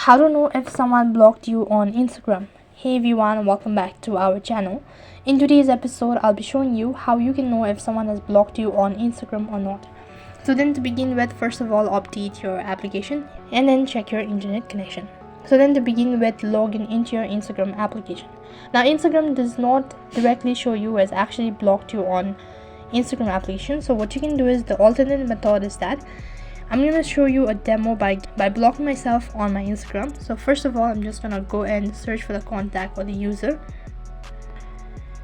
How to know if someone blocked you on Instagram. Hey everyone, welcome back to our channel. In today's episode, I'll be showing you how you can know if someone has blocked you on Instagram or not. So then to begin with, first of all, update your application and then check your internet connection. So then to begin with, log in into your Instagram application. Now Instagram does not directly show you as actually blocked you on Instagram application. So what you can do is the alternate method is that I'm going to show you a demo by blocking myself on my Instagram. So first of all, I'm just going to go and search for the contact or the user.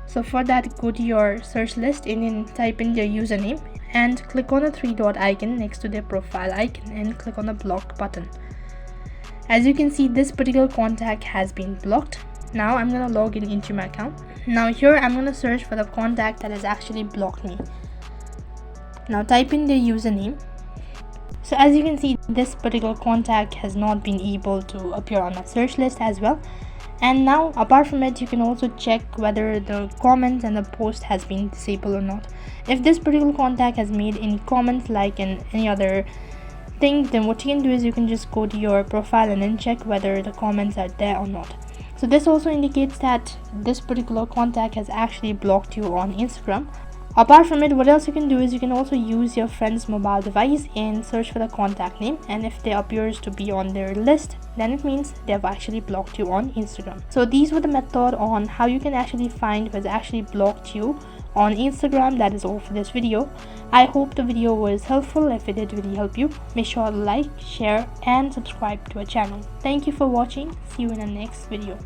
So for that, go to your search list and then type in their username and click on the three dot icon next to their profile icon and click on the block button. As you can see, this particular contact has been blocked. Now I'm going to log in into my account. Now here I'm going to search for the contact that has actually blocked me. Now type in their username. So as you can see, this particular contact has not been able to appear on my search list as well. And now apart from it, you can also check whether the comments and the post has been disabled or not. If this particular contact has made any comments like in any other thing, then what you can do is you can just go to your profile and then check whether the comments are there or not. So this also indicates that this particular contact has actually blocked you on Instagram. Apart from it, what else you can do is you can also use your friend's mobile device and search for the contact name, and if they appears to be on their list, then it means they've actually blocked you on Instagram. So these were the method on how you can actually find who has actually blocked you on Instagram. That is all for this video. I hope the video was helpful. If it did really help you, make sure to like, share and subscribe to our channel. Thank you for watching. See you in the next video.